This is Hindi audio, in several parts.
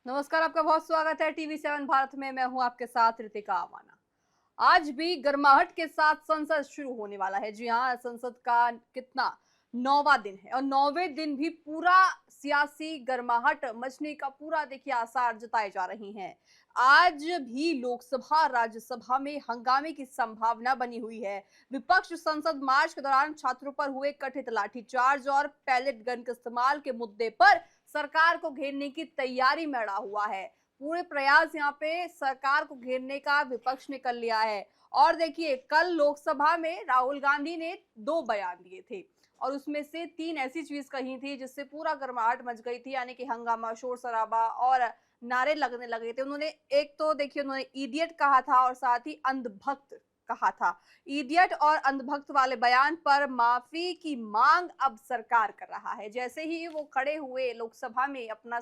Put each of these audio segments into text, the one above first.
नमस्कार, आपका बहुत स्वागत है टीवी 7 भारत में। मैं हूं आपके साथ रितिका आवाना। आज भी गर्माहट के साथ संसद शुरू होने वाला है। जी हाँ, संसद का कितना 9वां दिन है और 9वें दिन भी पूरा सियासी गर्माहट मचने का पूरा देखिए आसार जताए जा रही हैं। आज भी लोकसभा राज्यसभा में हंगामे की संभावना बनी हुई है। विपक्ष संसद मार्च के दौरान छात्रों पर हुए कथित लाठीचार्ज और पैलेट गन के इस्तेमाल के मुद्दे पर सरकार को घेरने की तैयारी में अड़ा हुआ है। पूरे प्रयास यहाँ पे सरकार को घेरने का विपक्ष ने कर लिया है। और देखिए, कल लोकसभा में राहुल गांधी ने 2 बयान दिए थे और उसमें से 3 ऐसी चीज कही थी जिससे पूरा गर्माहट मच गई थी, यानी कि हंगामा, शोर शराबा और नारे लगने लगे थे। उन्होंने एक तो देखिए उन्होंने इडियट कहा था और साथ ही अंधभक्त कहा था। इडियट और अंधभक्त वाले बयान पर माफी की मांग अब सरकार कर रहा है। जैसे ही वो खड़े हुए लोकसभा में अपना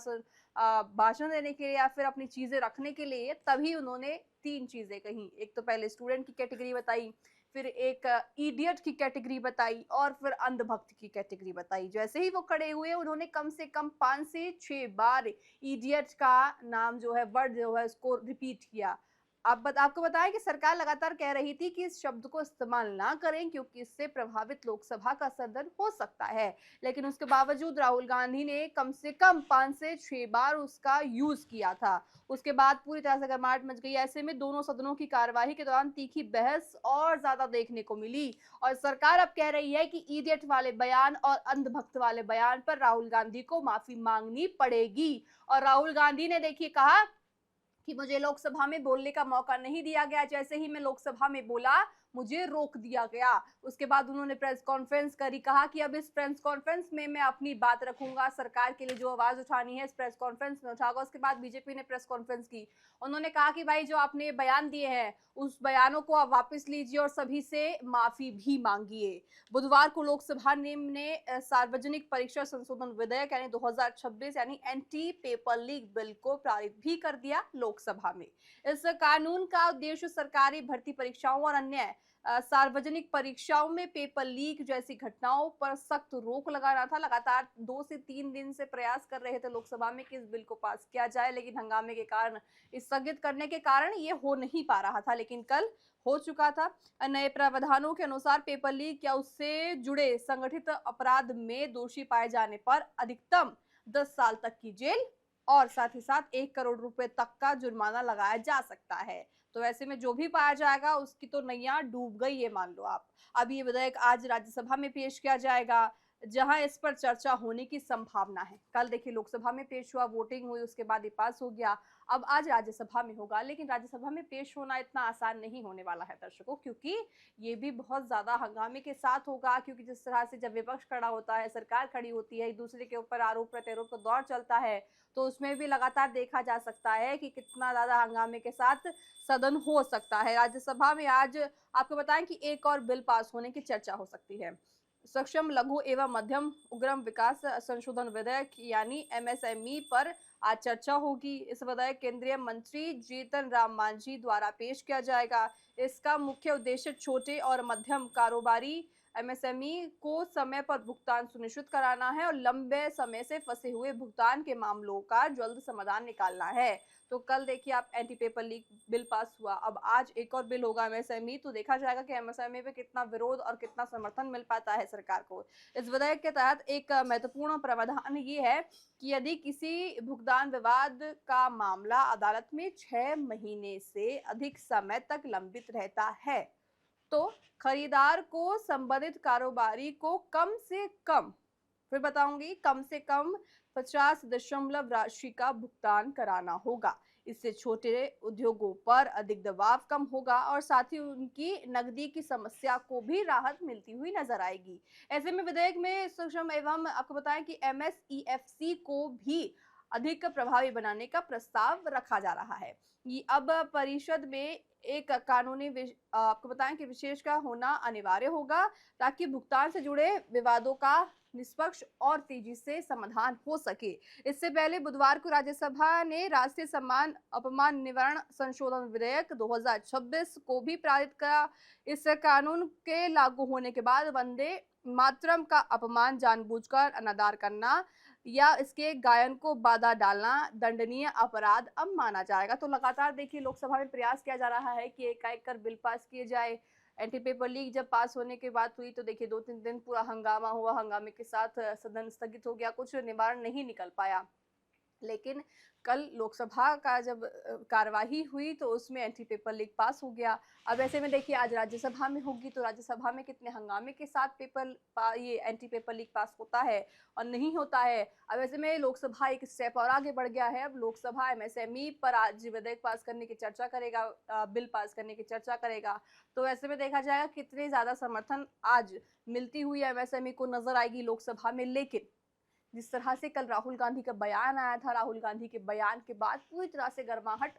भाषण देने के लिए या फिर अपनी चीजें रखने के लिए, तभी उन्होंने 3 चीजें कही। एक तो पहले स्टूडेंट की कैटेगरी बताई, फिर एक इडियट की कैटेगरी बताई और फिर अंधभक्त की कैटेगरी बताई। जैसे ही वो खड़े हुए उन्होंने कम से कम 5 से 6 बार इडियट का नाम जो है, वर्ड जो है, उसको रिपीट किया। आपको बताएं कि सरकार लगातार कह रही थी कि इस शब्द को इस्तेमाल ना करें क्योंकि इससे प्रभावित लोकसभा का सदन हो सकता है। लेकिन उसके बावजूद राहुल गांधी ने कम से कम 5 से 6 बार उसका यूज किया था। उसके बाद पूरी तरह से गर्माहट मच गई। ऐसे में दोनों सदनों की कार्यवाही के दौरान तीखी बहस और ज्यादा देखने को मिली और सरकार अब कह रही है कि इडियट वाले बयान और अंधभक्त वाले बयान पर राहुल गांधी को माफी मांगनी पड़ेगी। और राहुल गांधी ने देखिए कहा कि मुझे लोकसभा में बोलने का मौका नहीं दिया गया। जैसे ही मैं लोकसभा में बोला, मुझे रोक दिया गया। उसके बाद उन्होंने प्रेस कॉन्फ्रेंस करी, कहा कि अब इस प्रेस कॉन्फ्रेंस में मैं अपनी बात रखूंगा, सरकार के लिए जो आवाज उठानी है इस प्रेस कॉन्फ्रेंस में उठाऊंगा। उसके बाद बीजेपी ने प्रेस कॉन्फ्रेंस की। उन्होंने कहा कि भाई, जो आपने बयान दिए हैं उस बयानों को आप वापस लीजिए और सभी से माफी भी मांगिए। बुधवार को लोकसभा ने सार्वजनिक परीक्षा संशोधन विधेयक यानी 2026 यानी एंटी पेपर लीक बिल को पारित भी कर दिया लोकसभा में। इस कानून का उद्देश्य सरकारी भर्ती परीक्षाओं और अन्य सार्वजनिक परीक्षाओं में पेपर लीक जैसी घटनाओं पर सख्त रोक लगाना था। लगातार 2 से 3 दिन से प्रयास कर रहे थे लोकसभा में कि इस बिल को पास किया जाए, लेकिन हंगामे के कारण, स्थगित करने के कारण ये हो नहीं पा रहा था। लेकिन कल हो चुका था। नए प्रावधानों के अनुसार पेपर लीक या उससे जुड़े संगठित अपराध में दोषी पाए जाने पर अधिकतम 10 साल तक की जेल और साथ ही साथ 1 करोड़ रुपए तक का जुर्माना लगाया जा सकता है। तो ऐसे में जो भी पाया जाएगा उसकी तो नैया डूब गई है, मान लो आप। अब ये विधेयक आज राज्यसभा में पेश किया जाएगा, जहां इस पर चर्चा होने की संभावना है। कल देखिए लोकसभा में पेश हुआ, वोटिंग हुई, उसके बाद ये पास हो गया। अब आज राज्यसभा में होगा, लेकिन राज्यसभा में पेश होना इतना आसान नहीं होने वाला है दर्शकों, क्योंकि ये भी बहुत ज्यादा हंगामे के साथ होगा। क्योंकि जिस तरह से जब विपक्ष खड़ा होता है, सरकार खड़ी होती है, एक दूसरे के ऊपर आरोप प्रत्यारोप का दौर चलता है, तो उसमें भी लगातार देखा जा सकता है कि कितना ज्यादा हंगामे के साथ सदन हो सकता है। राज्यसभा में आज आपको बताएं कि एक और बिल पास होने की चर्चा हो सकती है। सक्षम लघु एवं मध्यम उद्यम विकास संशोधन विधेयक यानी एमएसएमई पर आज चर्चा होगी। इस विधेयक केंद्रीय मंत्री जीतन राम मांझी द्वारा पेश किया जाएगा। इसका मुख्य उद्देश्य छोटे और मध्यम कारोबारी एमएसएमई को समय पर भुगतान सुनिश्चित कराना है और लंबे समय से फंसे हुए भुगतान के मामलों का जल्द समाधान निकालना है। तो कल देखिए आप, anti paper leak bill pass हुआ, अब आज एक और बिल होगा एमएसएमई। तो देखा जाएगा कि एमएसएमई पे कितना विरोध और कितना समर्थन मिल पाता है सरकार को। इस विधेयक के तहत एक महत्वपूर्ण प्रावधान ये है कि यदि किसी भुगतान विवाद का मामला अदालत में 6 महीने से अधिक समय तक लंबित रहता है, तो खरीदार को संबंधित कारोबारी को कम से कम, फिर बताऊंगी, कम से कम 50 दशमलव राशि का भुगतान कराना होगा। इससे छोटे उद्योगों पर अधिक दबाव कम होगा और साथ ही उनकी नकदी की समस्या को भी राहत मिलती हुई नजर आएगी। ऐसे में विधेयक में सक्षम एवं आपको बताएं कि एमएसईएफसी को भी अधिक प्रभावी बनाने का प्रस्ताव रखा जा रहा है। ये अब परिषद में एक कानूनी आपको बताएं कि विशेष का होना अनिवार्य होगा, ताकि भुगतान से जुड़े विवादों का निष्पक्ष और तेजी से समाधान हो सके। इससे पहले बुधवार को राज्यसभा ने राष्ट्रीय सम्मान अपमान निवारण संशोधन विधेयक 2026 को भी पारित करा। इस कानून के लागू होने के बाद वंदे मातरम का अपमान जानबूझकर अनादर करना या इसके गायन को बाधा डालना दंडनीय अपराध अब माना जाएगा। तो लगातार देखिए लोकसभा में प्रयास किया जा रहा है कि एक-एक कर बिल पास किए जाए। एंटी पेपर लीक जब पास होने की बात हुई तो देखिए 2-3 दिन पूरा हंगामा हुआ, हंगामे के साथ सदन स्थगित हो गया, कुछ निवारण नहीं निकल पाया। लेकिन कल लोकसभा का जब कार्यवाही हुई तो उसमें एंटी पेपर लीक पास हो गया। अब ऐसे में देखिए आज राज्यसभा में होगी तो राज्यसभा में कितने हंगामे के साथ ये एंटी पेपर लीक पास होता है और नहीं होता है। अब ऐसे में लोकसभा एक स्टेप और आगे बढ़ गया है। अब लोकसभा एमएसएमई पर आज विधेयक पास करने की चर्चा करेगा, बिल पास करने की चर्चा करेगा। तो ऐसे में देखा जाएगा कितने ज़्यादा समर्थन आज मिलती हुई एमएसएमई को नज़र आएगी लोकसभा में। लेकिन जिस तरह से कल राहुल गांधी का बयान आया था, राहुल गांधी के बयान के बाद पूरी तरह से गर्माहट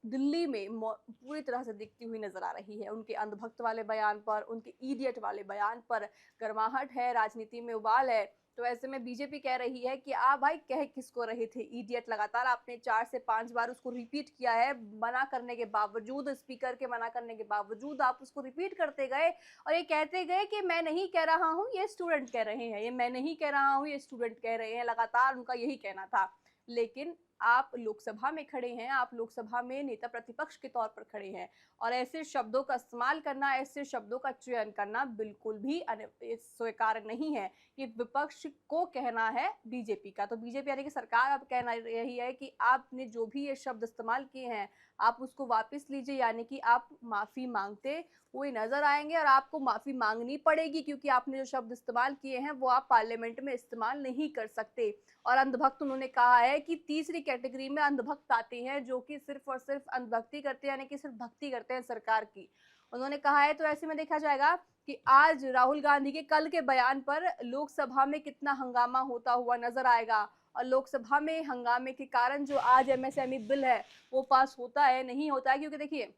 दिल्ली में पूरी तरह से दिखती हुई नजर आ रही है। उनके अंधभक्त वाले बयान पर, उनके इडियट वाले बयान पर गर्माहट है, राजनीति में उबाल है। तो ऐसे में बीजेपी कह रही है कि आप भाई कह किसको रहे थे इडियट। लगातार आपने 4 से 5 बार उसको रिपीट किया है, मना करने के बावजूद, स्पीकर के मना करने के बावजूद आप उसको रिपीट करते गए और ये कहते गए कि मैं नहीं कह रहा हूँ, ये स्टूडेंट कह रहे हैं, ये मैं नहीं कह रहा हूँ, ये स्टूडेंट कह रहे हैं। लगातार उनका यही कहना था। लेकिन आप लोकसभा में खड़े हैं, आप लोकसभा में नेता प्रतिपक्ष के तौर पर खड़े हैं और ऐसे शब्दों का इस्तेमाल करना, ऐसे शब्दों का चयन करना बिल्कुल भी स्वीकार्य नहीं है। ये विपक्ष को कहना है बीजेपी का। तो बीजेपी यानी कि सरकार अब कहना यही है कि आपने जो भी ये शब्द इस्तेमाल किए हैं, आप उसको वापस लीजिए, यानी कि आप माफ़ी मांगते हुए नजर आएंगे और आपको माफ़ी मांगनी पड़ेगी क्योंकि आपने जो शब्द इस्तेमाल किए हैं वो आप पार्लियामेंट में इस्तेमाल नहीं कर सकते। और अंधभक्त उन्होंने कहा है कि तीसरी कैटेगरी में अंधभक्त आते हैं जो कि सिर्फ और सिर्फ अंधभक्ति करते हैं, यानी कि सिर्फ भक्ति करते हैं सरकार की। उन्होंने कहा है। तो ऐसे में देखा जाएगा कि आज राहुल गांधी के कल के बयान पर लोकसभा में कितना हंगामा होता हुआ नजर आएगा और लोकसभा में हंगामे के कारण जो आज एमएसएमई बिल है वो पास होता है नहीं होता है, क्योंकि देखिए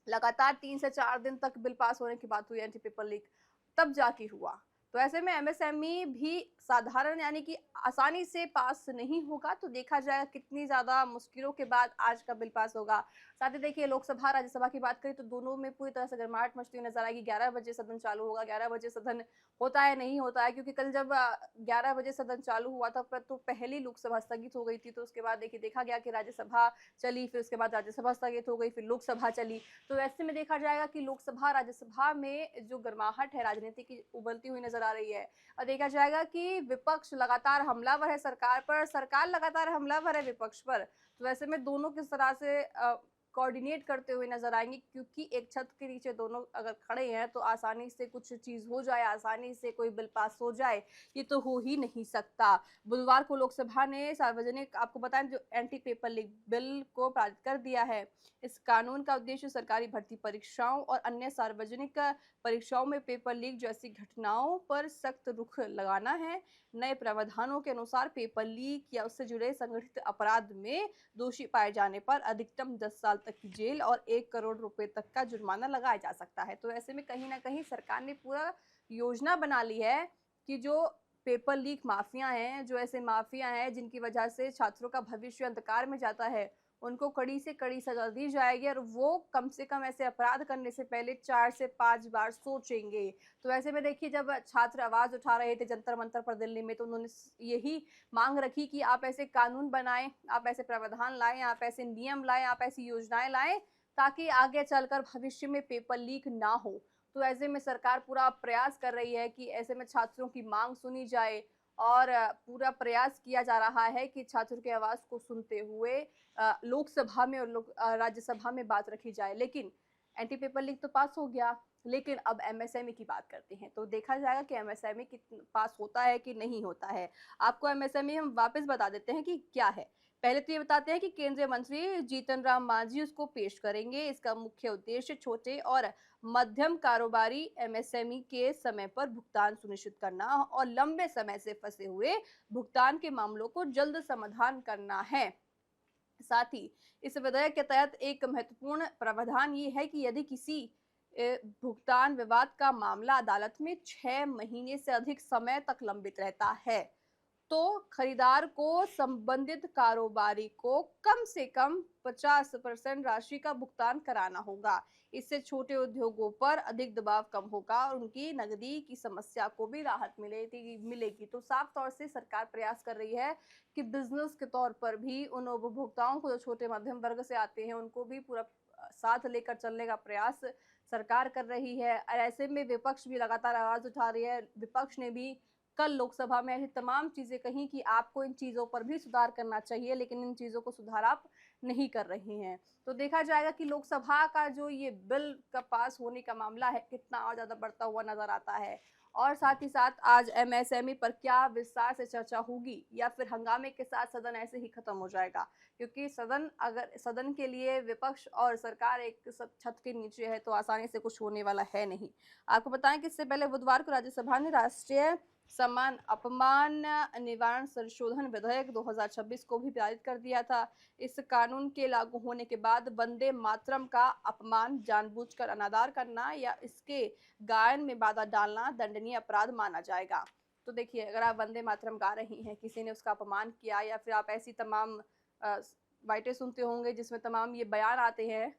लगातार 3 से 4 दिन तक बिल पास होने की बात हुई एंटी पेपर लीक, तब जाके हुआ। तो ऐसे में एमएसएमई भी साधारण यानी कि आसानी से पास नहीं होगा। तो देखा जाएगा कितनी ज़्यादा मुश्किलों के बाद आज का बिल पास होगा। साथ ही देखिए लोकसभा राज्यसभा की बात करें तो दोनों में पूरी तरह से गर्माहट मचती हुई नजर आएगी। 11 बजे सदन चालू होगा, 11 बजे सदन होता है नहीं होता है, क्योंकि कल जब 11 बजे सदन चालू हुआ था पर तो पहली लोकसभा स्थगित हो गई थी। तो उसके बाद देखिए देखा गया कि राज्यसभा चली, फिर उसके बाद राज्यसभा स्थगित हो गई, फिर लोकसभा चली। तो ऐसे में देखा जाएगा कि लोकसभा राज्यसभा में जो गर्माहट है राजनीति की उबलती हुई नजर आ रही है और देखा जाएगा कि विपक्ष लगातार हमलावर है सरकार पर, सरकार लगातार हमलावर है विपक्ष पर। तो ऐसे में दोनों किस तरह से कोऑर्डिनेट करते हुए नजर आएंगे, क्योंकि एक छत के नीचे दोनों अगर खड़े हैं तो आसानी से कुछ चीज हो जाए, आसानी से कोई बिल पास हो जाए, ये तो हो ही नहीं सकता। बुधवार को लोकसभा ने सार्वजनिक, आपको बताएं, जो एंटी पेपर लीक बिल को पारित कर दिया है। इस कानून का उद्देश्य सरकारी भर्ती परीक्षाओं और अन्य सार्वजनिक परीक्षाओं में पेपर लीक जैसी घटनाओं पर सख्त रुख लगाना है। नए प्रावधानों के अनुसार पेपर लीक या उससे जुड़े संगठित अपराध में दोषी पाए जाने पर अधिकतम 10 साल तक की जेल और 1 करोड़ रुपए तक का जुर्माना लगाया जा सकता है। तो ऐसे में कहीं ना कहीं सरकार ने पूरा योजना बना ली है कि जो पेपर लीक माफिया हैं, जो ऐसे माफिया हैं जिनकी वजह से छात्रों का भविष्य अंधकार में जाता है, उनको कड़ी से कड़ी सजा दी जाएगी और वो कम से कम ऐसे अपराध करने से पहले 4 से 5 बार सोचेंगे। तो ऐसे में देखिए जब छात्र आवाज उठा रहे थे जंतर मंतर पर दिल्ली में, तो उन्होंने यही मांग रखी कि आप ऐसे कानून बनाएं, आप ऐसे प्रावधान लाएं, आप ऐसे नियम लाएं, आप ऐसी योजनाएं लाएं ताकि आगे चलकर भविष्य में पेपर लीक ना हो। तो ऐसे में सरकार पूरा प्रयास कर रही है कि ऐसे में छात्रों की मांग सुनी जाए और पूरा प्रयास किया जा रहा है कि छात्रों की आवाज को सुनते हुए लोकसभा में और राज्यसभा में बात रखी जाए। लेकिन एंटी पेपर लीक तो पास हो गया, लेकिन अब एमएसएमई की बात करते हैं तो देखा जाएगा कि एमएसएमई पास होता है कि नहीं होता है। आपको एमएसएमई हम वापस बता देते हैं कि क्या है। पहले तो ये बताते हैं कि केंद्रीय मंत्री जीतन राम मांझी उसको पेश करेंगे। इसका मुख्य उद्देश्य छोटे और मध्यम कारोबारी एमएसएमई के समय पर भुगतान सुनिश्चित करना और लंबे समय से फंसे हुए भुगतान के मामलों को जल्द समाधान करना है। साथ ही इस विधेयक के तहत एक महत्वपूर्ण प्रावधान ये है कि यदि किसी भुगतान विवाद का मामला अदालत में 6 महीने से अधिक समय तक लंबित रहता है तो खरीदार को संबंधित कारोबारी को कम से कम 50% राशि का भुगतान कराना होगा। इससे छोटे उद्योगों पर अधिक दबाव कम होगा और उनकी नकदी की समस्या को भी राहत मिलेगी। तो साफ तौर से सरकार प्रयास कर रही है कि बिजनेस के तौर पर भी उन उपभोक्ताओं को जो छोटे मध्यम वर्ग से आते हैं उनको भी पूरा साथ लेकर चलने का प्रयास सरकार कर रही है। और ऐसे में विपक्ष भी लगातार आवाज उठा रही है। विपक्ष ने भी कल लोकसभा में ऐसी तमाम चीजें कही कि आपको इन चीजों पर भी सुधार करना चाहिए, लेकिन इन चीजों को सुधार आप नहीं कर रही हैं। तो देखा जाएगा कि लोकसभा का जो ये बिल का पास होने का मामला है कितना और ज्यादा बढ़ता हुआ नजर आता है। और साथ ही साथ आज एमएसएमई पर क्या विस्तार से चर्चा होगी या फिर हंगामे के साथ सदन ऐसे ही खत्म हो जाएगा, क्योंकि सदन के लिए विपक्ष और सरकार एक छत के नीचे है तो आसानी से कुछ होने वाला है नहीं। आपको बताएं कि इससे पहले बुधवार को राज्यसभा ने राष्ट्रीय समान अपमान निवारण संशोधन विधेयक 2026 को भी पारित कर दिया था। इस कानून के लागू होने के बाद वंदे मातरम का अपमान, जानबूझकर अनादर करना या इसके गायन में बाधा डालना दंडनीय अपराध माना जाएगा। तो देखिए, अगर आप वंदे मातरम गा रही हैं, किसी ने उसका अपमान किया या फिर आप ऐसी तमाम बाइटें सुनते होंगे जिसमें तमाम ये बयान आते हैं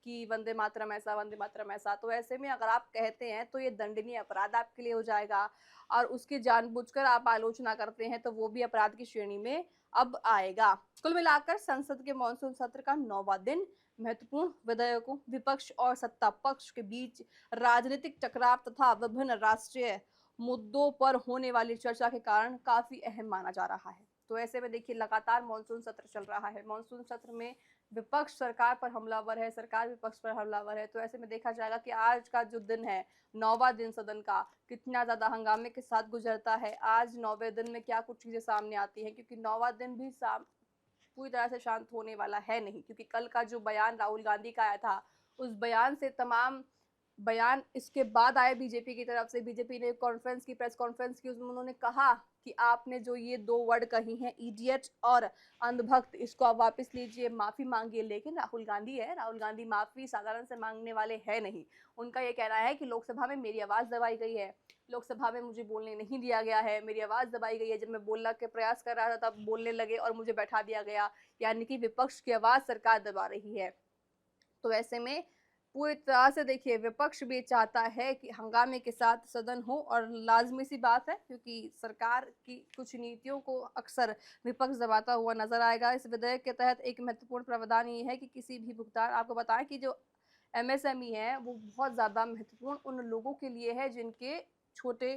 कि वंदे मातरम ऐसा, तो ऐसे में अगर आप कहते हैं तो ये दंडनीय अपराध आपके लिए हो जाएगा। और उसकी जानबूझकर आप आलोचना करते हैं तो वो भी अपराध की श्रेणी में अब आएगा। कुल मिलाकर संसद के मॉनसून सत्र का 9वां दिन महत्वपूर्ण विधेयकों, विपक्ष और सत्ता पक्ष के बीच राजनीतिक टकराव तथा विभिन्न राष्ट्रीय मुद्दों पर होने वाली चर्चा के कारण काफी अहम माना जा रहा है। तो ऐसे में देखिए, लगातार मॉनसून सत्र चल रहा है। मॉनसून सत्र में विपक्ष सरकार पर हमलावर है, सरकार विपक्ष पर हमलावर है। तो ऐसे में देखा जाएगा कि आज का जो दिन है, 9वां दिन सदन का, कितना ज्यादा हंगामे के साथ गुजरता है। आज 9वें दिन में क्या कुछ चीजें सामने आती हैं, क्योंकि 9वां दिन भी पूरी तरह से शांत होने वाला है नहीं, क्योंकि कल का जो बयान राहुल गांधी का आया था, उस बयान से तमाम बयान इसके बाद आए बीजेपी की तरफ से। बीजेपी ने प्रेस कॉन्फ्रेंस की, उसमें उन्होंने कहा कि आपने जो ये 2 वर्ड कही हैं, इडियट और अंधभक्त, इसको आप वापस लीजिए, माफी मांगिए। लेकिन राहुल गांधी है, राहुल गांधी माफी साधारण से मांगने वाले हैं नहीं। उनका ये कहना है कि लोकसभा में मेरी आवाज दबाई गई है, लोकसभा में मुझे बोलने नहीं दिया गया है, मेरी आवाज दबाई गई है, जब मैं बोलने के प्रयास कर रहा था तब बोलने लगे और मुझे बैठा दिया गया, यानी कि विपक्ष की आवाज सरकार दबा रही है। तो ऐसे में पूरी तरह से देखिए, विपक्ष भी चाहता है कि हंगामे के साथ सदन हो, और लाजमी सी बात है क्योंकि सरकार की कुछ नीतियों को अक्सर विपक्ष दबाता हुआ नजर आएगा। इस विधेयक के तहत एक महत्वपूर्ण प्रावधान ये है कि किसी भी भुगतान, आपको बताएं कि जो एमएसएमई है वो बहुत ज़्यादा महत्वपूर्ण उन लोगों के लिए है जिनके छोटे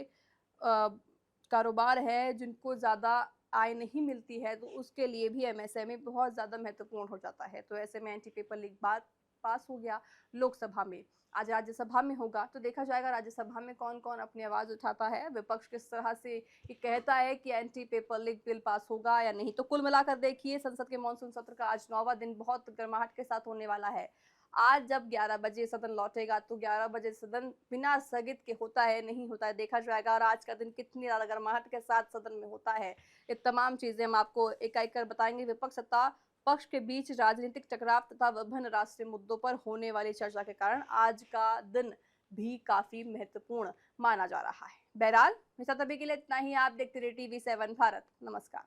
कारोबार है, जिनको ज़्यादा आय नहीं मिलती है, तो उसके लिए भी एमएसएमई बहुत ज़्यादा महत्वपूर्ण हो जाता है। तो ऐसे में एंटी पेपर लीक बात पास हो गया लोकसभा में, आज राज्यसभा में होगा। तो देखा जाएगा राज्यसभा में कौन कौन अपनी आवाज उठाता है, विपक्ष किस तरह से ये कहता है कि anti paper leak bill pass होगा या नहीं। तो कुल मिलाकर देखिए, संसद के मॉनसून सत्र का आज 9वां दिन बहुत गर्माहट के साथ होने वाला है। आज जब 11 बजे सदन लौटेगा तो 11 बजे सदन बिना स्थगित के होता है नहीं होता है, देखा जाएगा। और आज का दिन कितनी ज्यादा गर्माहट के साथ सदन में होता है, ये तमाम चीजें हम आपको एक एक कर बताएंगे। विपक्ष सत्ता पक्ष के बीच राजनीतिक टकराव तथा विभिन्न राष्ट्रीय मुद्दों पर होने वाली चर्चा के कारण आज का दिन भी काफी महत्वपूर्ण माना जा रहा है। बहरहाल, मेरे साथ अभी के लिए इतना ही। आप देखते रहिए TV7 भारत। नमस्कार।